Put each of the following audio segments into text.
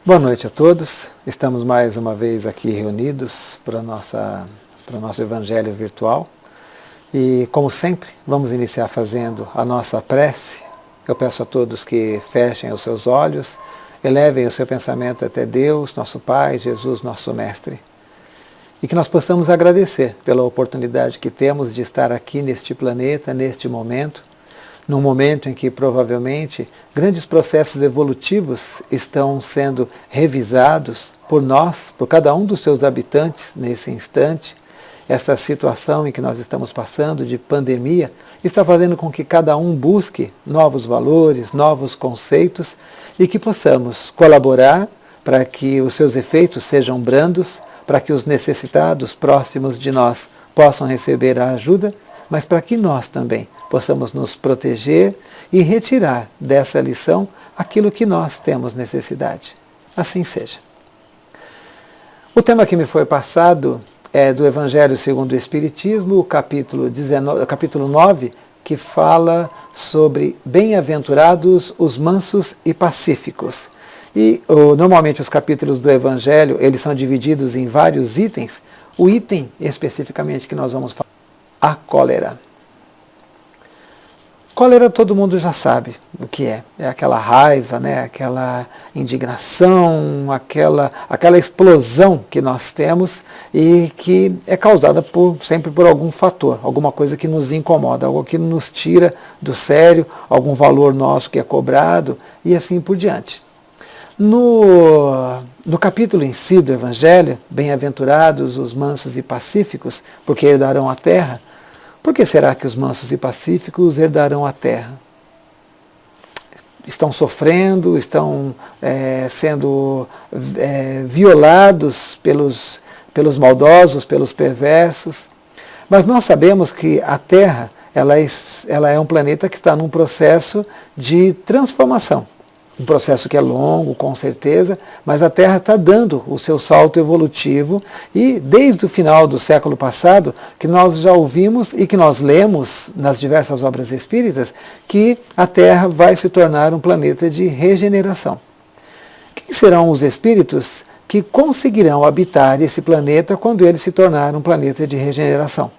Boa noite a todos. Estamos mais uma vez aqui reunidos para o nosso Evangelho virtual. E, como sempre, vamos iniciar fazendo a nossa prece. Eu peço a todos que fechem os seus olhos, elevem o seu pensamento até Deus, nosso Pai, Jesus, nosso Mestre. E que nós possamos agradecer pela oportunidade que temos de estar aqui neste planeta, neste momento, num momento em que provavelmente grandes processos evolutivos estão sendo revisados por nós, por cada um dos seus habitantes nesse instante. Essa situação em que nós estamos passando de pandemia está fazendo com que cada um busque novos valores, novos conceitos e que possamos colaborar para que os seus efeitos sejam brandos, para que os necessitados próximos de nós possam receber a ajuda, mas para que nós também possamos nos proteger e retirar dessa lição aquilo que nós temos necessidade. Assim seja. O tema que me foi passado é do Evangelho segundo o Espiritismo, o capítulo 9, que fala sobre bem-aventurados os mansos e pacíficos. E normalmente os capítulos do Evangelho, eles são divididos em vários itens. O item especificamente que nós vamos falar, a cólera. Cólera todo mundo já sabe o que é. É aquela raiva, né? Aquela indignação, aquela explosão que nós temos e que é causada sempre por algum fator, alguma coisa que nos incomoda, algo que nos tira do sério, algum valor nosso que é cobrado e assim por diante. No capítulo em si do Evangelho, bem-aventurados os mansos e pacíficos, porque herdarão a terra. Por que será que os mansos e pacíficos herdarão a terra? Estão sofrendo, estão sendo violados pelos maldosos, pelos perversos. Mas nós sabemos que a terra ela é um planeta que está num processo de transformação. Um processo que é longo, com certeza, mas a Terra está dando o seu salto evolutivo e desde o final do século passado, que nós já ouvimos e que nós lemos nas diversas obras espíritas, que a Terra vai se tornar um planeta de regeneração. Quem serão os espíritos que conseguirão habitar esse planeta quando ele se tornar um planeta de regeneração?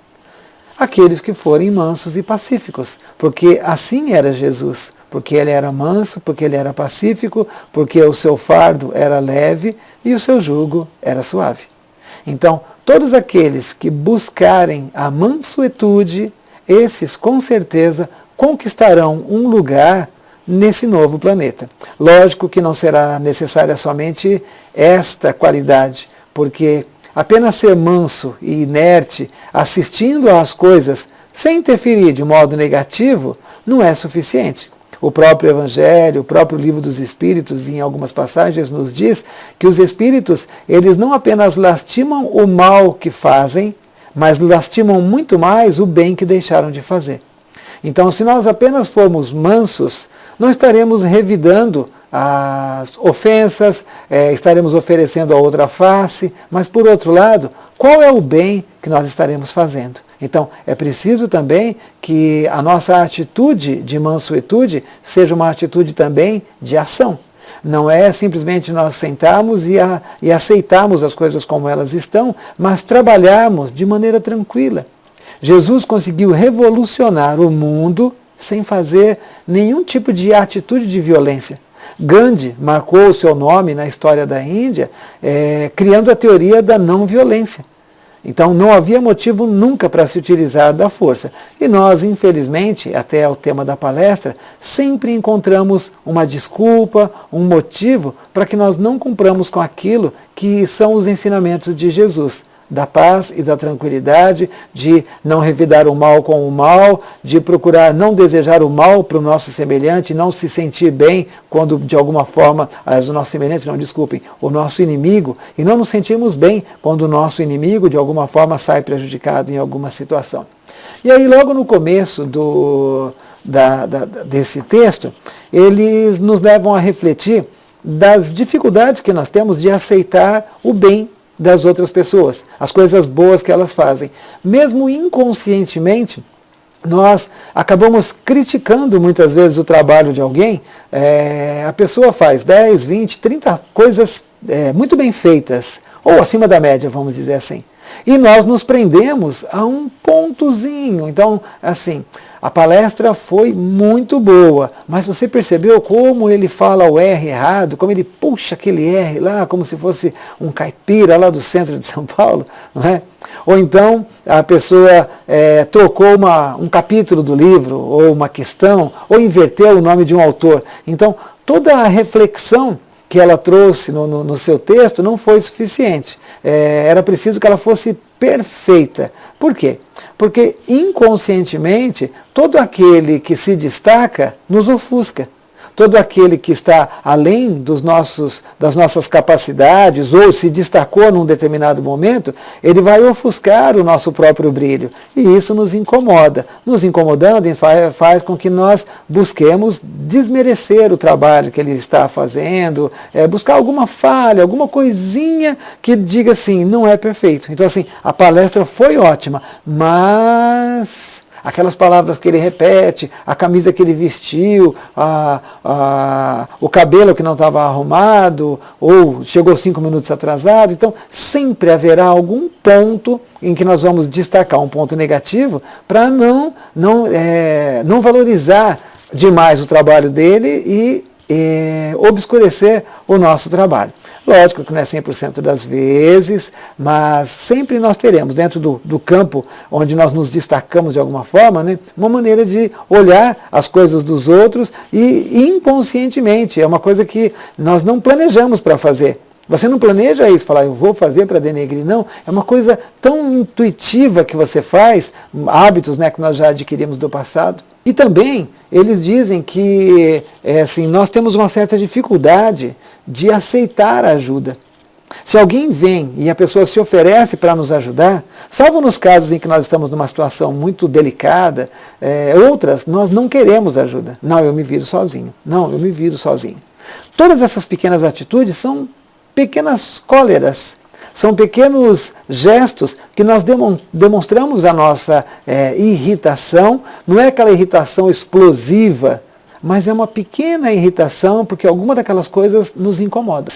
Aqueles que forem mansos e pacíficos, porque assim era Jesus, porque ele era manso, porque ele era pacífico, porque o seu fardo era leve e o seu jugo era suave. Então, todos aqueles que buscarem a mansuetude, esses com certeza conquistarão um lugar nesse novo planeta. Lógico que não será necessária somente esta qualidade, porque apenas ser manso e inerte, assistindo às coisas sem interferir de modo negativo, não é suficiente. O próprio Evangelho, o próprio Livro dos Espíritos, em algumas passagens, nos diz que os espíritos, eles não apenas lastimam o mal que fazem, mas lastimam muito mais o bem que deixaram de fazer. Então, se nós apenas formos mansos, não estaremos revidando as ofensas, estaremos oferecendo a outra face, mas por outro lado, qual é o bem que nós estaremos fazendo? Então, é preciso também que a nossa atitude de mansuetude seja uma atitude também de ação. Não é simplesmente nós sentarmos e aceitarmos as coisas como elas estão, mas trabalharmos de maneira tranquila. Jesus conseguiu revolucionar o mundo sem fazer nenhum tipo de atitude de violência. Gandhi marcou o seu nome na história da Índia, criando a teoria da não violência. Então não havia motivo nunca para se utilizar da força. E nós, infelizmente, até o tema da palestra, sempre encontramos uma desculpa, um motivo para que nós não cumpramos com aquilo que são os ensinamentos de Jesus. Da paz e da tranquilidade, de não revidar o mal com o mal, de procurar não desejar o mal para o nosso semelhante, não se sentir bem quando de alguma forma, o nosso semelhante, não, desculpem, o nosso inimigo, e não nos sentimos bem quando o nosso inimigo de alguma forma sai prejudicado em alguma situação. E aí logo no começo desse texto, eles nos levam a refletir das dificuldades que nós temos de aceitar o bem das outras pessoas, as coisas boas que elas fazem. Mesmo inconscientemente, nós acabamos criticando muitas vezes o trabalho de alguém. A pessoa faz 10, 20, 30 coisas muito bem feitas, ou acima da média, vamos dizer assim. E nós nos prendemos a um pontozinho. Então, assim, a palestra foi muito boa, mas você percebeu como ele fala o R errado, como ele puxa aquele R lá, como se fosse um caipira lá do centro de São Paulo, não é? Ou então a pessoa trocou um capítulo do livro, ou uma questão, ou inverteu o nome de um autor. Então, toda a reflexão que ela trouxe no seu texto não foi suficiente. Era preciso que ela fosse perfeita. Por quê? Porque inconscientemente, todo aquele que se destaca nos ofusca. Todo aquele que está além das nossas capacidades ou se destacou num determinado momento, ele vai ofuscar o nosso próprio brilho. E isso nos incomoda. Nos incomodando faz com que nós busquemos desmerecer o trabalho que ele está fazendo, buscar alguma falha, alguma coisinha que diga assim, não é perfeito. Então assim, a palestra foi ótima, mas aquelas palavras que ele repete, a camisa que ele vestiu, o cabelo que não estava arrumado, ou chegou 5 minutos atrasado. Então, sempre haverá algum ponto em que nós vamos destacar um ponto negativo para não valorizar demais o trabalho dele e obscurecer o nosso trabalho. Lógico que não é 100% das vezes, mas sempre nós teremos, dentro do campo onde nós nos destacamos de alguma forma, né, uma maneira de olhar as coisas dos outros e inconscientemente, é uma coisa que nós não planejamos para fazer. Você não planeja isso, falar, eu vou fazer para denegrir, não. É uma coisa tão intuitiva que você faz, hábitos, né, que nós já adquirimos do passado. E também, eles dizem que assim, nós temos uma certa dificuldade de aceitar a ajuda. Se alguém vem e a pessoa se oferece para nos ajudar, salvo nos casos em que nós estamos numa situação muito delicada, outras, nós não queremos ajuda. Não, eu me viro sozinho. Não, eu me viro sozinho. Todas essas pequenas atitudes são pequenas cóleras, são pequenos gestos que nós demonstramos a nossa irritação. Não é aquela irritação explosiva, mas é uma pequena irritação porque alguma daquelas coisas nos incomoda.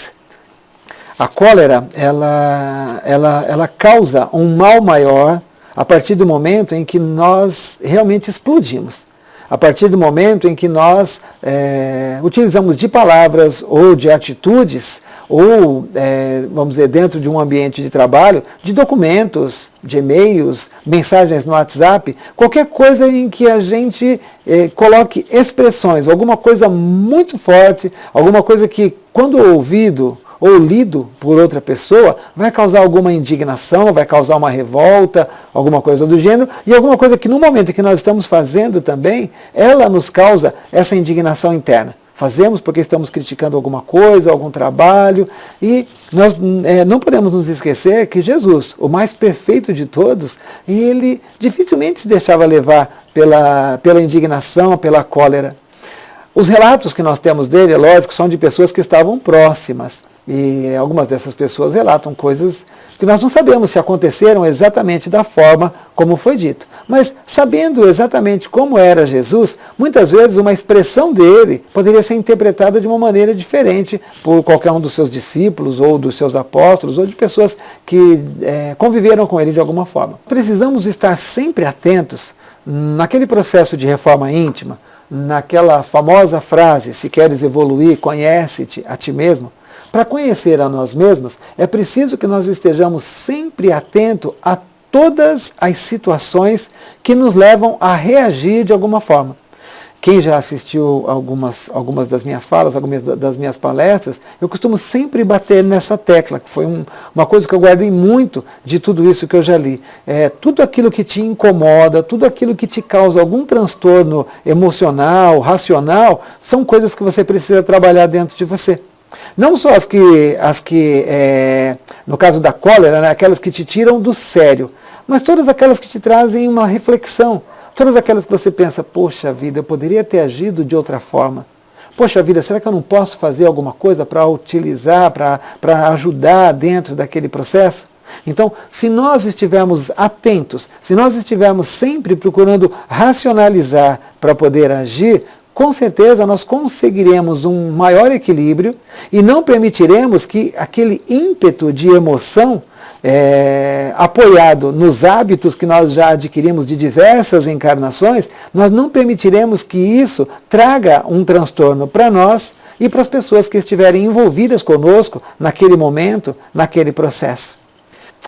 A cólera, ela causa um mal maior a partir do momento em que nós realmente explodimos. A partir do momento em que nós utilizamos de palavras ou de atitudes, ou, vamos dizer, dentro de um ambiente de trabalho, de documentos, de e-mails, mensagens no WhatsApp, qualquer coisa em que a gente coloque expressões, alguma coisa muito forte, alguma coisa que, quando ouvido ou lido por outra pessoa, vai causar alguma indignação, vai causar uma revolta, alguma coisa do gênero, e alguma coisa que no momento em que nós estamos fazendo também, ela nos causa essa indignação interna. Fazemos porque estamos criticando alguma coisa, algum trabalho, e nós não podemos nos esquecer que Jesus, o mais perfeito de todos, ele dificilmente se deixava levar pela indignação, pela cólera. Os relatos que nós temos dele, é lógico, são de pessoas que estavam próximas. E algumas dessas pessoas relatam coisas que nós não sabemos se aconteceram exatamente da forma como foi dito. Mas sabendo exatamente como era Jesus, muitas vezes uma expressão dele poderia ser interpretada de uma maneira diferente por qualquer um dos seus discípulos, ou dos seus apóstolos, ou de pessoas que conviveram com ele de alguma forma. Precisamos estar sempre atentos naquele processo de reforma íntima, naquela famosa frase, se queres evoluir, conhece-te a ti mesmo. Para conhecer a nós mesmos, é preciso que nós estejamos sempre atentos a todas as situações que nos levam a reagir de alguma forma. Quem já assistiu algumas das minhas falas, algumas das minhas palestras, eu costumo sempre bater nessa tecla, que foi uma coisa que eu guardei muito de tudo isso que eu já li. Tudo aquilo que te incomoda, tudo aquilo que te causa algum transtorno emocional, racional, são coisas que você precisa trabalhar dentro de você. Não só as que no caso da cólera, né, aquelas que te tiram do sério, mas todas aquelas que te trazem uma reflexão. Todas aquelas que você pensa, poxa vida, eu poderia ter agido de outra forma. Poxa vida, será que eu não posso fazer alguma coisa para utilizar, para ajudar dentro daquele processo? Então, se nós estivermos atentos, se nós estivermos sempre procurando racionalizar para poder agir, com certeza nós conseguiremos um maior equilíbrio e não permitiremos que aquele ímpeto de emoção, apoiado nos hábitos que nós já adquirimos de diversas encarnações, nós não permitiremos que isso traga um transtorno para nós e para as pessoas que estiverem envolvidas conosco naquele momento, naquele processo.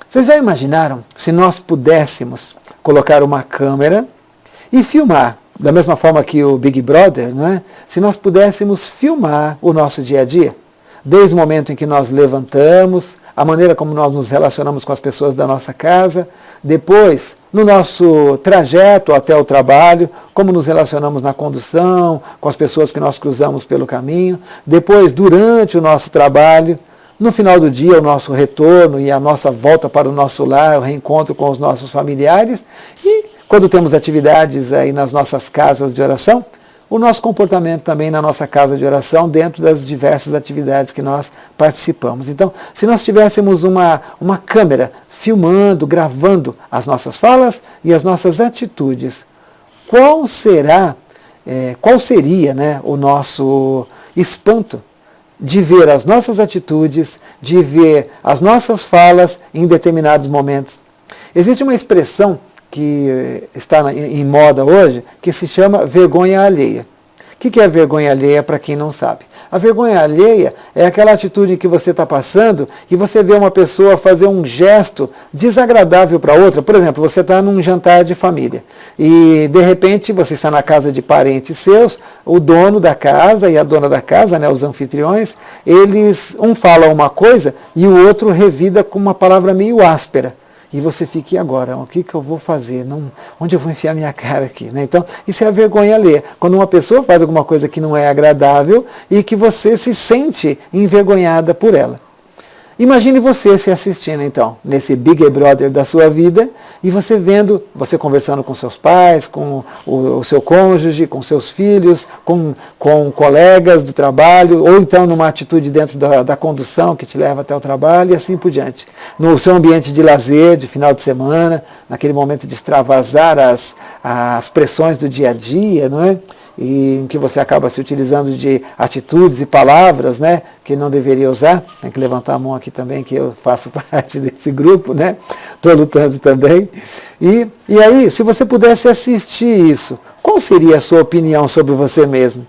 Vocês já imaginaram se nós pudéssemos colocar uma câmera e filmar, da mesma forma que o Big Brother, não é? Se nós pudéssemos filmar o nosso dia a dia, desde o momento em que nós levantamos, a maneira como nós nos relacionamos com as pessoas da nossa casa, depois, no nosso trajeto até o trabalho, como nos relacionamos na condução, com as pessoas que nós cruzamos pelo caminho, depois, durante o nosso trabalho, no final do dia, o nosso retorno e a nossa volta para o nosso lar, o reencontro com os nossos familiares, e quando temos atividades aí nas nossas casas de oração, o nosso comportamento também na nossa casa de oração, dentro das diversas atividades que nós participamos. Então, se nós tivéssemos uma câmera filmando, gravando as nossas falas e as nossas atitudes, qual seria, né, o nosso espanto de ver as nossas atitudes, de ver as nossas falas em determinados momentos? Existe uma expressão que está em moda hoje, que se chama vergonha alheia. O que é vergonha alheia, para quem não sabe? A vergonha alheia é aquela atitude que você está passando e você vê uma pessoa fazer um gesto desagradável para outra. Por exemplo, você está num jantar de família e, de repente, você está na casa de parentes seus, o dono da casa e a dona da casa, né, os anfitriões, um fala uma coisa e o outro revida com uma palavra meio áspera. E você fica, e agora? O que eu vou fazer? Onde eu vou enfiar minha cara aqui? Né? Então, isso é a vergonha alheia. Quando uma pessoa faz alguma coisa que não é agradável e que você se sente envergonhada por ela. Imagine você se assistindo, então, nesse Big Brother da sua vida, e você vendo, você conversando com seus pais, com o seu cônjuge, com seus filhos, com colegas do trabalho, ou então numa atitude dentro da condução que te leva até o trabalho, e assim por diante. No seu ambiente de lazer, de final de semana, naquele momento de extravasar as pressões do dia a dia, não é? E em que você acaba se utilizando de atitudes e palavras, né, que não deveria usar. Tem que levantar a mão aqui também, que eu faço parte desse grupo, né? Estou lutando também. E aí, se você pudesse assistir isso, qual seria a sua opinião sobre você mesmo?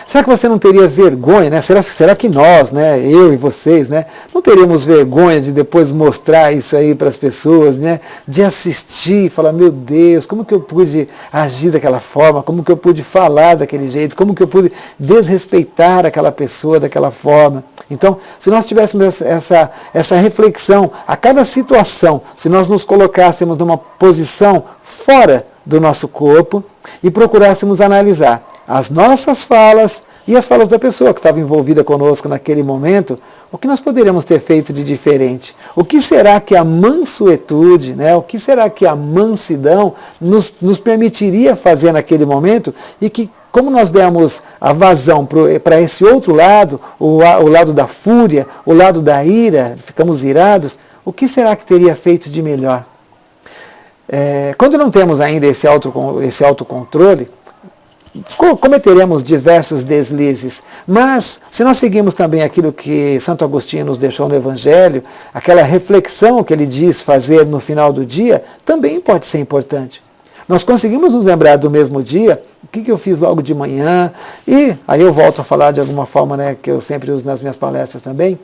Será que você não teria vergonha, né? Será que nós, né, eu e vocês, né, não teríamos vergonha de depois mostrar isso aí para as pessoas, né? De assistir e falar, meu Deus, como que eu pude agir daquela forma? Como que eu pude falar daquele jeito? Como que eu pude desrespeitar aquela pessoa daquela forma? Então, se nós tivéssemos essa reflexão a cada situação, se nós nos colocássemos numa posição fora do nosso corpo e procurássemos analisar as nossas falas e as falas da pessoa que estava envolvida conosco naquele momento, o que nós poderíamos ter feito de diferente? O que será que a mansuetude, né, o que será que a mansidão nos permitiria fazer naquele momento e que, como nós demos a vazão para esse outro lado, o lado da fúria, o lado da ira, ficamos irados, o que será que teria feito de melhor? Quando não temos ainda esse autocontrole, cometeremos diversos deslizes, mas se nós seguimos também aquilo que Santo Agostinho nos deixou no Evangelho, aquela reflexão que ele diz fazer no final do dia, também pode ser importante. Nós conseguimos nos lembrar do mesmo dia, o que eu fiz logo de manhã, e aí eu volto a falar de alguma forma, né, que eu sempre uso nas minhas palestras também.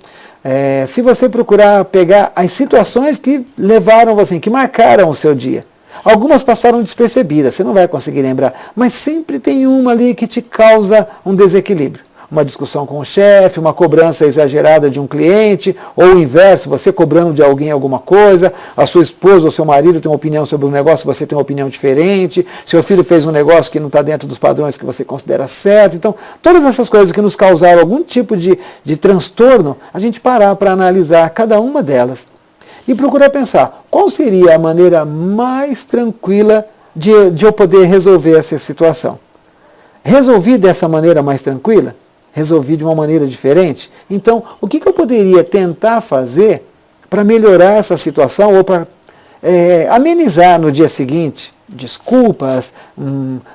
Se você procurar pegar as situações que levaram você, que marcaram o seu dia, algumas passaram despercebidas, você não vai conseguir lembrar, mas sempre tem uma ali que te causa um desequilíbrio. Uma discussão com o chefe, uma cobrança exagerada de um cliente, ou o inverso, você cobrando de alguém alguma coisa, a sua esposa ou seu marido tem uma opinião sobre um negócio, você tem uma opinião diferente, seu filho fez um negócio que não está dentro dos padrões que você considera certo. Então, todas essas coisas que nos causaram algum tipo de transtorno, a gente parar para analisar cada uma delas e procurar pensar qual seria a maneira mais tranquila de eu poder resolver essa situação. Resolvi dessa maneira mais tranquila? Resolvi de uma maneira diferente? Então, o que eu poderia tentar fazer para melhorar essa situação ou para amenizar no dia seguinte, desculpas,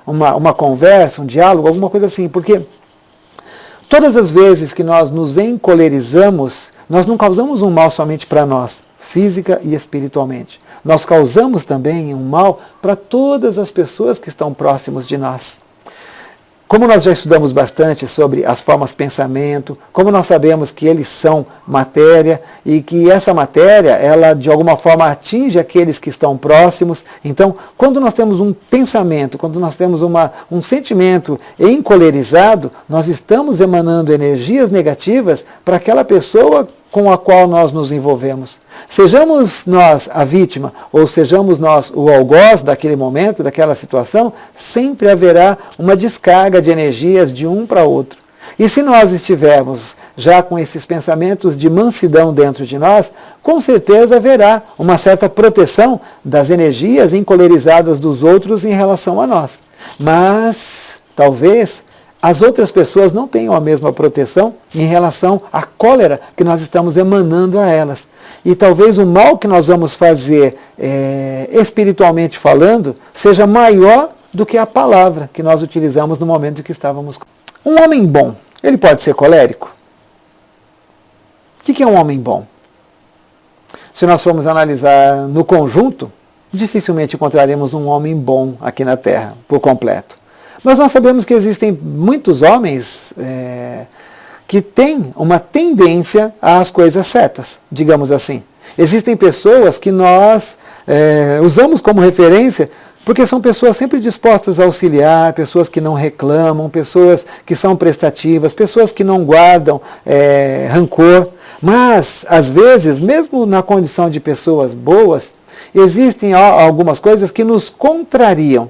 uma conversa, um diálogo, alguma coisa assim, porque todas as vezes que nós nos encolerizamos, nós não causamos um mal somente para nós, física e espiritualmente. Nós causamos também um mal para todas as pessoas que estão próximos de nós. Como nós já estudamos bastante sobre as formas de pensamento, como nós sabemos que eles são matéria e que essa matéria, ela de alguma forma atinge aqueles que estão próximos. Então, quando nós temos um pensamento, quando nós temos um sentimento encolerizado, nós estamos emanando energias negativas para aquela pessoa com a qual nós nos envolvemos. Sejamos nós a vítima ou sejamos nós o algoz daquele momento, daquela situação, sempre haverá uma descarga de energias de um para outro. E se nós estivermos já com esses pensamentos de mansidão dentro de nós, com certeza haverá uma certa proteção das energias encolerizadas dos outros em relação a nós. Mas, talvez, as outras pessoas não tenham a mesma proteção em relação à cólera que nós estamos emanando a elas. E talvez o mal que nós vamos fazer, espiritualmente falando, seja maior do que a palavra que nós utilizamos no momento em que estávamos. Um homem bom, ele pode ser colérico? O que é um homem bom? Se nós formos analisar no conjunto, dificilmente encontraremos um homem bom aqui na Terra, por completo. Mas nós sabemos que existem muitos homens que têm uma tendência às coisas certas, digamos assim. Existem pessoas que nós usamos como referência porque são pessoas sempre dispostas a auxiliar, pessoas que não reclamam, pessoas que são prestativas, pessoas que não guardam rancor. Mas, às vezes, mesmo na condição de pessoas boas, existem algumas coisas que nos contrariam.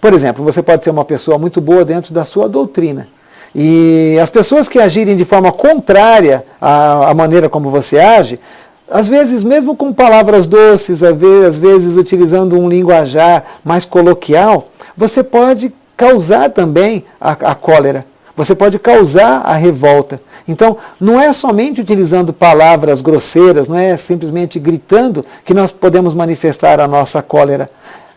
Por exemplo, você pode ser uma pessoa muito boa dentro da sua doutrina. E as pessoas que agirem de forma contrária à maneira como você age, às vezes mesmo com palavras doces, às vezes utilizando um linguajar mais coloquial, você pode causar também a cólera. Você pode causar a revolta. Então, não é somente utilizando palavras grosseiras, não é simplesmente gritando que nós podemos manifestar a nossa cólera.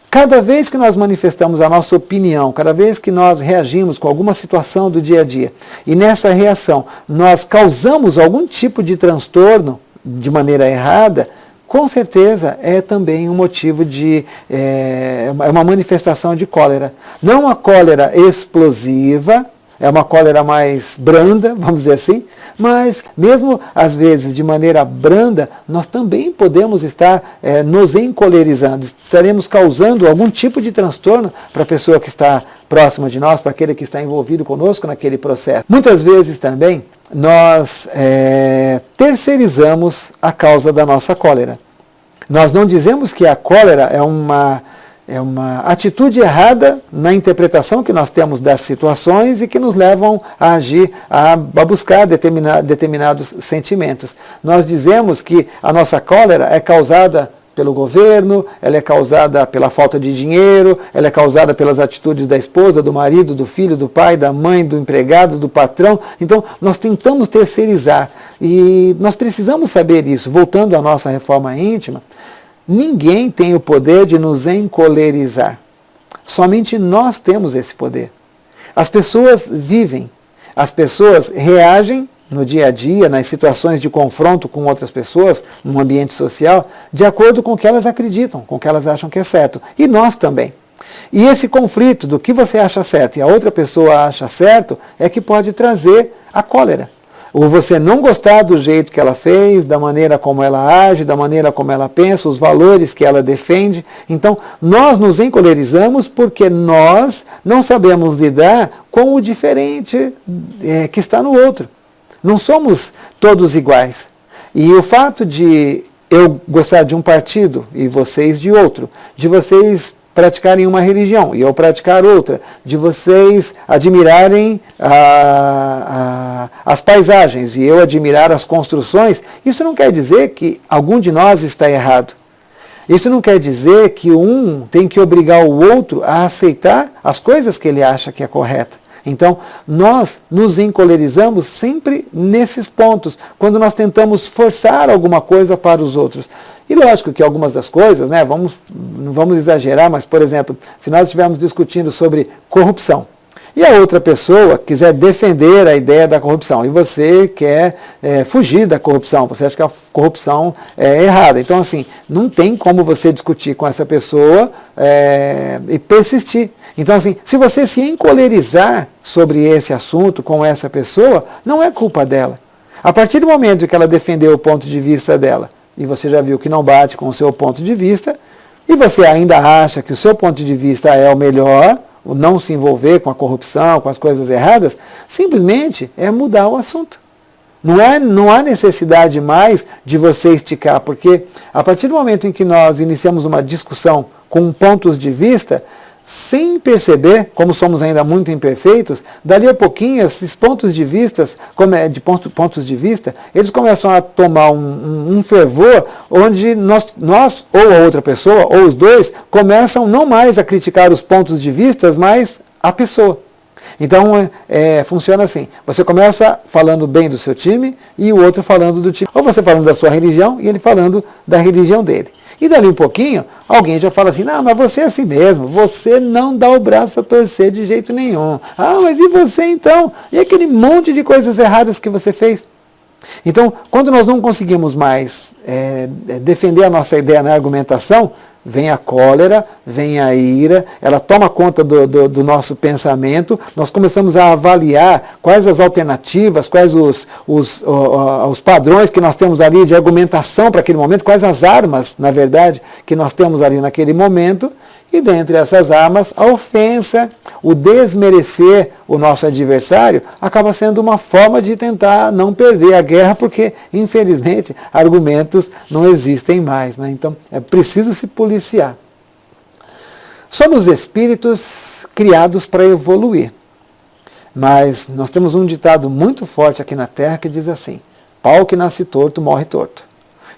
Cada vez que nós manifestamos a nossa opinião, cada vez que nós reagimos com alguma situação do dia a dia, e nessa reação nós causamos algum tipo de transtorno de maneira errada, com certeza é também um motivo de, uma manifestação de cólera. Não a cólera explosiva, é uma cólera mais branda, vamos dizer assim, mas mesmo às vezes de maneira branda, nós também podemos estar nos encolerizando, estaremos causando algum tipo de transtorno para a pessoa que está próxima de nós, para aquele que está envolvido conosco naquele processo. Muitas vezes também nós terceirizamos a causa da nossa cólera. Nós não dizemos que a cólera é uma atitude errada na interpretação que nós temos das situações e que nos levam a agir, a buscar determinados sentimentos. Nós dizemos que a nossa cólera é causada pelo governo, ela é causada pela falta de dinheiro, ela é causada pelas atitudes da esposa, do marido, do filho, do pai, da mãe, do empregado, do patrão. Então, nós tentamos terceirizar e nós precisamos saber isso. Voltando à nossa reforma íntima, ninguém tem o poder de nos encolerizar. Somente nós temos esse poder. As pessoas vivem, as pessoas reagem no dia a dia, nas situações de confronto com outras pessoas, num ambiente social, de acordo com o que elas acreditam, com o que elas acham que é certo. E nós também. E esse conflito do que você acha certo e a outra pessoa acha certo é que pode trazer a cólera. Ou você não gostar do jeito que ela fez, da maneira como ela age, da maneira como ela pensa, os valores que ela defende. Então, nós nos encolerizamos porque nós não sabemos lidar com o diferente que está no outro. Não somos todos iguais. E o fato de eu gostar de um partido e vocês de outro, de vocês praticarem uma religião e eu praticar outra, de vocês admirarem as paisagens e eu admirar as construções, isso não quer dizer que algum de nós está errado. Isso não quer dizer que um tem que obrigar o outro a aceitar as coisas que ele acha que é correta. Então, nós nos encolerizamos sempre nesses pontos, quando nós tentamos forçar alguma coisa para os outros. E lógico que algumas das coisas, né, não vamos exagerar, mas, por exemplo, se nós estivermos discutindo sobre corrupção, e a outra pessoa quiser defender a ideia da corrupção, e você quer fugir da corrupção, você acha que a corrupção é errada. Então, assim, não tem como você discutir com essa pessoa e persistir. Então, assim, se você se encolerizar sobre esse assunto com essa pessoa, não é culpa dela. A partir do momento que ela defendeu o ponto de vista dela, e você já viu que não bate com o seu ponto de vista, e você ainda acha que o seu ponto de vista é o melhor, o não se envolver com a corrupção, com as coisas erradas, simplesmente é mudar o assunto. Não há necessidade mais de você esticar, porque a partir do momento em que nós iniciamos uma discussão com pontos de vista, sem perceber, como somos ainda muito imperfeitos, dali a pouquinho esses pontos de vista, eles começam a tomar um fervor, onde nós, ou a outra pessoa, ou os dois, começam não mais a criticar os pontos de vista, mas a pessoa. Então, funciona assim, você começa falando bem do seu time, e o outro falando do time, ou você falando da sua religião, e ele falando da religião dele. E dali um pouquinho, alguém já fala assim, não, mas você é assim mesmo, você não dá o braço a torcer de jeito nenhum. Ah, mas e você então? E aquele monte de coisas erradas que você fez? Então, quando nós não conseguimos mais defender a nossa ideia na argumentação, vem a cólera, vem a ira, ela toma conta do nosso pensamento, nós começamos a avaliar quais as alternativas, quais os padrões que nós temos ali de argumentação para aquele momento, quais as armas, na verdade, que nós temos ali naquele momento, e dentre essas armas, a ofensa, o desmerecer o nosso adversário, acaba sendo uma forma de tentar não perder a guerra, porque, infelizmente, argumentos não existem mais, né? Então, é preciso se policiar. Somos espíritos criados para evoluir, mas nós temos um ditado muito forte aqui na Terra que diz assim, pau que nasce torto, morre torto.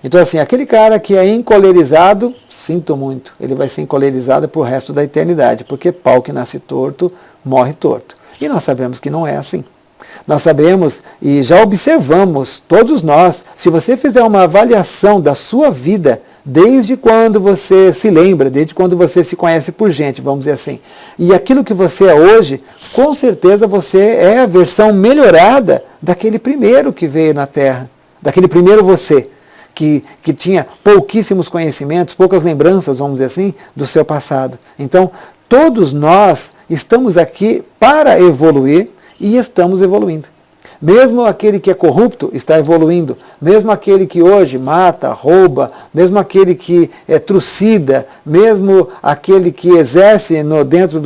Então, assim, aquele cara que é encolerizado, sinto muito, ele vai ser encolerizado pro resto da eternidade, porque pau que nasce torto, morre torto. E nós sabemos que não é assim. Nós sabemos e já observamos, todos nós, se você fizer uma avaliação da sua vida, desde quando você se lembra, desde quando você se conhece por gente, vamos dizer assim, e aquilo que você é hoje, com certeza você é a versão melhorada daquele primeiro que veio na Terra, daquele primeiro você. Que tinha pouquíssimos conhecimentos, poucas lembranças, vamos dizer assim, do seu passado. Então, todos nós estamos aqui para evoluir e estamos evoluindo. Mesmo aquele que é corrupto está evoluindo, mesmo aquele que hoje mata, rouba, mesmo aquele que é trucida, mesmo aquele que exerce dentro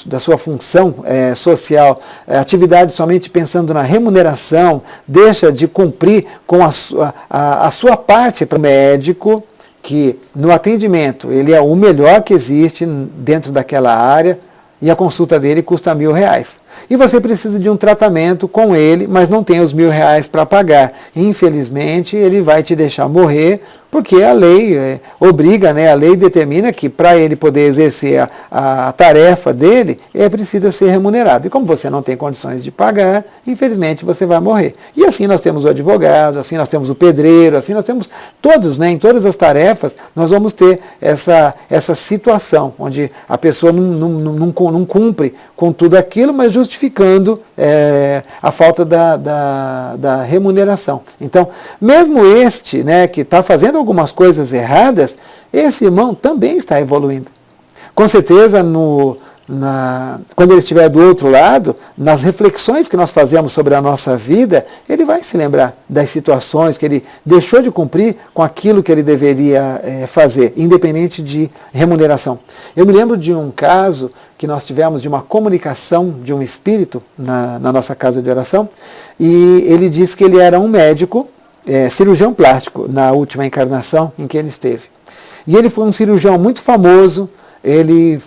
da sua função social, atividade somente pensando na remuneração, deixa de cumprir com a sua parte para o médico, que no atendimento ele é o melhor que existe dentro daquela área, e a consulta dele custa R$1.000. E você precisa de um tratamento com ele, mas não tem os R$1.000 para pagar. Infelizmente, ele vai te deixar morrer, porque a lei obriga, né, a lei determina que para ele poder exercer a tarefa dele, é preciso ser remunerado. E como você não tem condições de pagar, infelizmente você vai morrer. E assim nós temos o advogado, assim nós temos o pedreiro, assim nós temos todos, né, em todas as tarefas, nós vamos ter essa situação, onde a pessoa não cumpre com tudo aquilo, mas justificando a falta da remuneração. Então, mesmo este, né, que está fazendo algumas coisas erradas, esse irmão também está evoluindo. Com certeza, quando ele estiver do outro lado, nas reflexões que nós fazemos sobre a nossa vida, ele vai se lembrar das situações que ele deixou de cumprir com aquilo que ele deveria fazer, independente de remuneração. Eu me lembro de um caso que nós tivemos de uma comunicação de um espírito na nossa casa de oração, e ele disse que ele era um médico, cirurgião plástico, na última encarnação em que ele esteve. E ele foi um cirurgião muito famoso, ele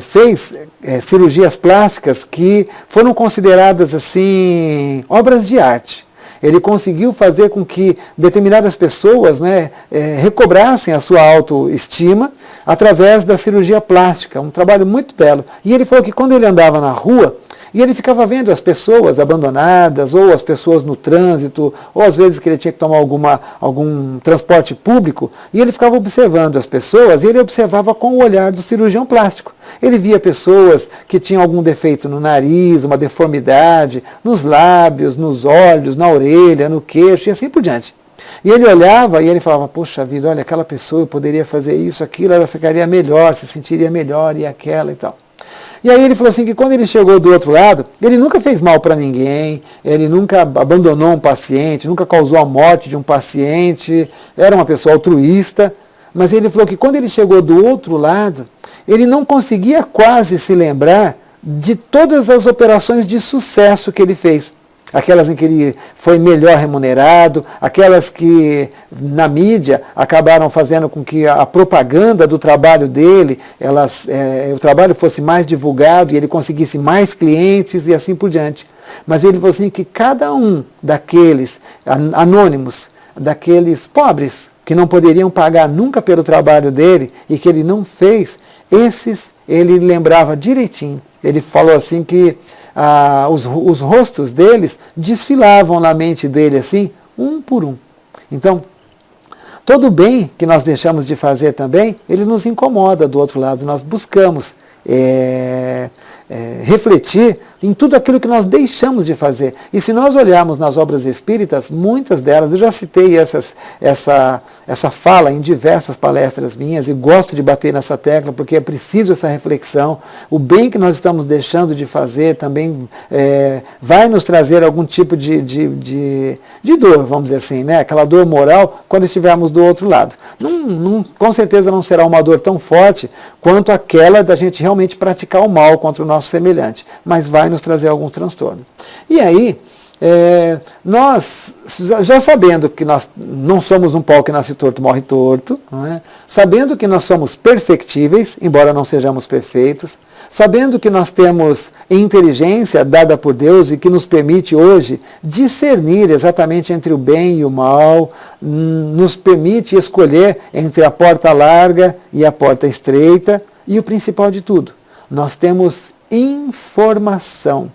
fez cirurgias plásticas que foram consideradas assim obras de arte. Ele conseguiu fazer com que determinadas pessoas, né, recobrassem a sua autoestima através da cirurgia plástica, um trabalho muito belo. E ele falou que quando ele andava na rua, E ele ficava vendo as pessoas abandonadas, ou as pessoas no trânsito, ou às vezes que ele tinha que tomar algum transporte público, e ele ficava observando as pessoas, e ele observava com o olhar do cirurgião plástico. Ele via pessoas que tinham algum defeito no nariz, uma deformidade, nos lábios, nos olhos, na orelha, no queixo, e assim por diante. E ele olhava e ele falava, poxa vida, olha, aquela pessoa, eu poderia fazer isso, aquilo, ela ficaria melhor, se sentiria melhor, e aquela e tal. E aí ele falou assim que quando ele chegou do outro lado, ele nunca fez mal para ninguém, ele nunca abandonou um paciente, nunca causou a morte de um paciente, era uma pessoa altruísta, mas ele falou que quando ele chegou do outro lado, ele não conseguia quase se lembrar de todas as operações de sucesso que ele fez. Aquelas em que ele foi melhor remunerado, aquelas que na mídia acabaram fazendo com que a propaganda do trabalho dele, o trabalho fosse mais divulgado e ele conseguisse mais clientes e assim por diante. Mas ele falou assim que cada um daqueles anônimos, daqueles pobres, que não poderiam pagar nunca pelo trabalho dele e que ele não fez, esses ele lembrava direitinho. Ele falou assim que os rostos deles desfilavam na mente dele assim, um por um. Então, todo o bem que nós deixamos de fazer também, ele nos incomoda do outro lado. Nós buscamos refletir em tudo aquilo que nós deixamos de fazer. E se nós olharmos nas obras espíritas, muitas delas, eu já citei essa fala em diversas palestras minhas e gosto de bater nessa tecla porque é preciso essa reflexão. O bem que nós estamos deixando de fazer também vai nos trazer algum tipo de dor, vamos dizer assim, né? Aquela dor moral quando estivermos do outro lado. Com certeza não será uma dor tão forte quanto aquela da gente realmente praticar o mal contra o nosso semelhante, mas vai nos trazer algum transtorno. E aí, nós, já sabendo que nós não somos um pau que nasce torto, morre torto, não é? Sabendo que nós somos perfectíveis, embora não sejamos perfeitos, sabendo que nós temos inteligência dada por Deus e que nos permite hoje discernir exatamente entre o bem e o mal, nos permite escolher entre a porta larga e a porta estreita, e o principal de tudo, nós temos informação.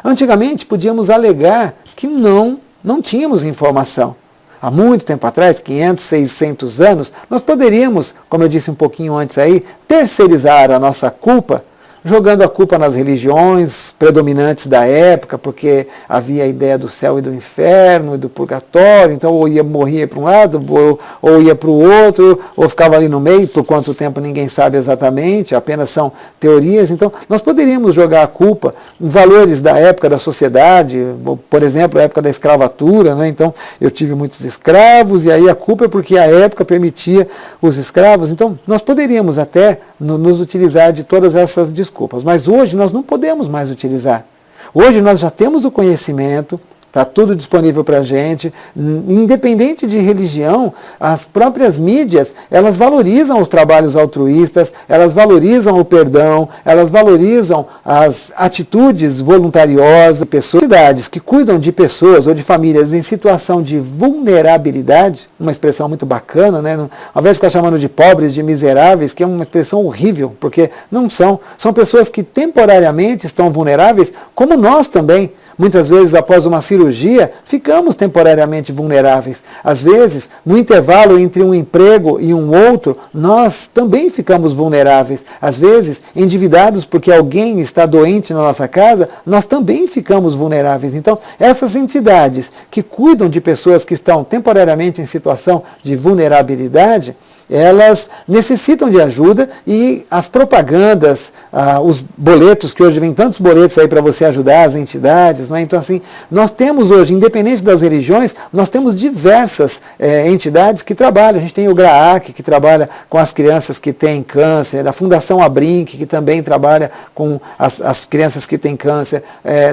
Antigamente podíamos alegar que não tínhamos informação. Há muito tempo atrás, 500, 600 anos, nós poderíamos, como eu disse um pouquinho antes aí, terceirizar a nossa culpa, jogando a culpa nas religiões predominantes da época, porque havia a ideia do céu e do inferno e do purgatório, então ou morria para um lado, ou ia para o outro, ou ficava ali no meio, por quanto tempo ninguém sabe exatamente, apenas são teorias. Então nós poderíamos jogar a culpa em valores da época da sociedade, por exemplo, a época da escravatura, né? Então eu tive muitos escravos, e aí a culpa é porque a época permitia os escravos. Então nós poderíamos até nos utilizar de todas essas desculpas. Mas hoje nós não podemos mais utilizar. Hoje nós já temos o conhecimento, está tudo disponível para a gente, independente de religião, as próprias mídias, elas valorizam os trabalhos altruístas, elas valorizam o perdão, elas valorizam as atitudes voluntariosas, pessoas, cidades que cuidam de pessoas ou de famílias em situação de vulnerabilidade, uma expressão muito bacana, né? Ao invés de ficar chamando de pobres, de miseráveis, que é uma expressão horrível, porque não são pessoas que temporariamente estão vulneráveis, como nós também. Muitas vezes, após uma cirurgia, ficamos temporariamente vulneráveis. Às vezes, no intervalo entre um emprego e um outro, nós também ficamos vulneráveis. Às vezes, endividados porque alguém está doente na nossa casa, nós também ficamos vulneráveis. Então, essas entidades que cuidam de pessoas que estão temporariamente em situação de vulnerabilidade, elas necessitam de ajuda, e as propagandas, os boletos, que hoje vem tantos boletos aí para você ajudar as entidades, não é? Então assim, nós temos hoje, independente das religiões, nós temos diversas entidades que trabalham. A gente tem o GRAAC, que trabalha com as crianças que têm câncer, a Fundação Abrinq, que também trabalha com as crianças que têm câncer.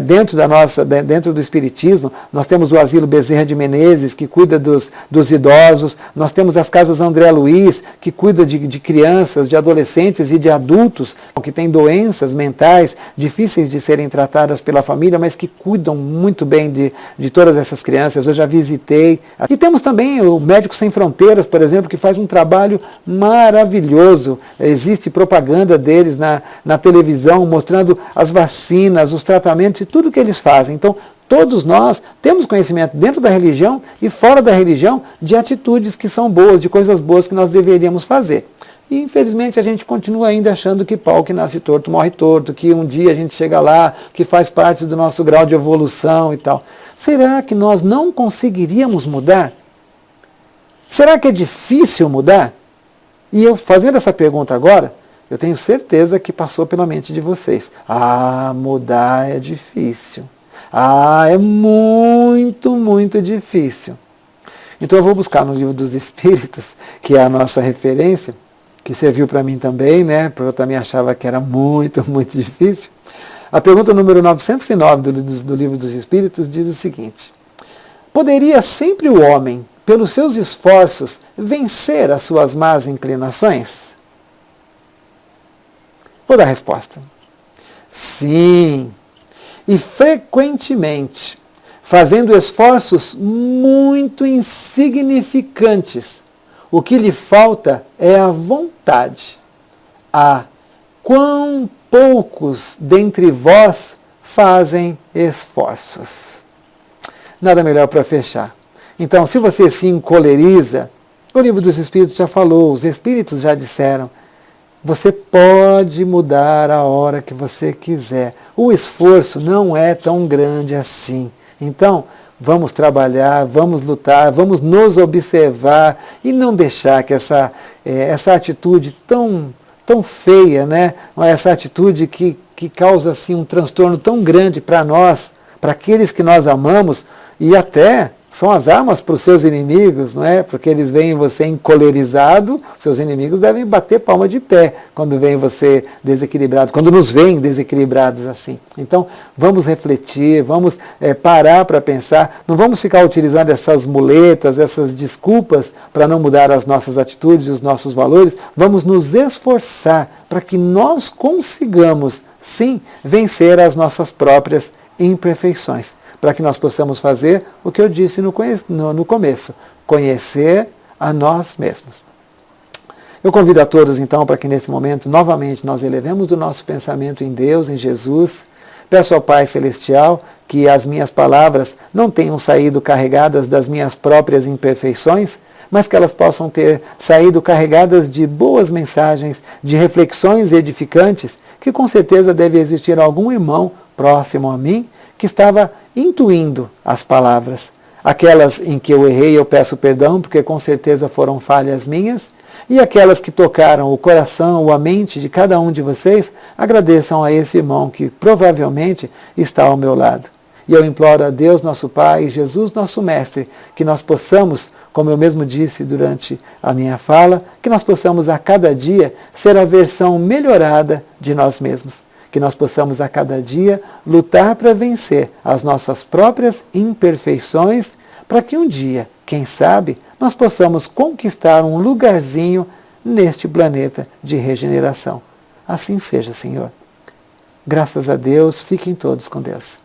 Dentro do Espiritismo, nós temos o Asilo Bezerra de Menezes, que cuida dos idosos, nós temos as Casas André Luiz, que cuida de crianças, de adolescentes e de adultos que têm doenças mentais difíceis de serem tratadas pela família, mas que cuidam muito bem de todas essas crianças, eu já visitei. E temos também o Médicos Sem Fronteiras, por exemplo, que faz um trabalho maravilhoso. Existe propaganda deles na televisão, mostrando as vacinas, os tratamentos e tudo que eles fazem. Então, todos nós temos conhecimento dentro da religião e fora da religião de atitudes que são boas, de coisas boas que nós deveríamos fazer. E infelizmente a gente continua ainda achando que pau que nasce torto morre torto, que um dia a gente chega lá, que faz parte do nosso grau de evolução e tal. Será que nós não conseguiríamos mudar? Será que é difícil mudar? E eu fazendo essa pergunta agora, eu tenho certeza que passou pela mente de vocês. Ah, mudar é difícil. Ah, é muito, muito difícil. Então eu vou buscar no Livro dos Espíritos, que é a nossa referência, que serviu para mim também, né? Porque eu também achava que era muito, muito difícil. A pergunta número 909 do Livro dos Espíritos diz o seguinte: poderia sempre o homem, pelos seus esforços, vencer as suas más inclinações? Vou dar a resposta. Sim. E frequentemente, fazendo esforços muito insignificantes. O que lhe falta é a vontade. Ah, quão poucos dentre vós fazem esforços. Nada melhor para fechar. Então, se você se encoleriza, o Livro dos Espíritos já falou, os Espíritos já disseram, você pode mudar a hora que você quiser. O esforço não é tão grande assim. Então, vamos trabalhar, vamos lutar, vamos nos observar e não deixar que essa atitude tão feia, né? Essa atitude que causa assim, um transtorno tão grande para nós, para aqueles que nós amamos e até são as armas para os seus inimigos, não é? Porque eles veem você encolerizado, seus inimigos devem bater palma de pé quando veem você desequilibrado, quando nos veem desequilibrados assim. Então, vamos refletir, vamos parar para pensar, não vamos ficar utilizando essas muletas, essas desculpas para não mudar as nossas atitudes, os nossos valores, vamos nos esforçar para que nós consigamos, sim, vencer as nossas próprias imperfeições, para que nós possamos fazer o que eu disse no começo, conhecer a nós mesmos. Eu convido a todos, então, para que nesse momento, novamente, nós elevemos o nosso pensamento em Deus, em Jesus. Peço ao Pai Celestial que as minhas palavras não tenham saído carregadas das minhas próprias imperfeições, mas que elas possam ter saído carregadas de boas mensagens, de reflexões edificantes, que com certeza deve existir algum irmão próximo a mim, que estava intuindo as palavras. Aquelas em que eu errei, eu peço perdão, porque com certeza foram falhas minhas, e aquelas que tocaram o coração ou a mente de cada um de vocês, agradeçam a esse irmão que provavelmente está ao meu lado. E eu imploro a Deus, nosso Pai, e Jesus, nosso Mestre, que nós possamos, como eu mesmo disse durante a minha fala, que nós possamos a cada dia ser a versão melhorada de nós mesmos. Que nós possamos a cada dia lutar para vencer as nossas próprias imperfeições, para que um dia, quem sabe, nós possamos conquistar um lugarzinho neste planeta de regeneração. Assim seja, Senhor. Graças a Deus, fiquem todos com Deus.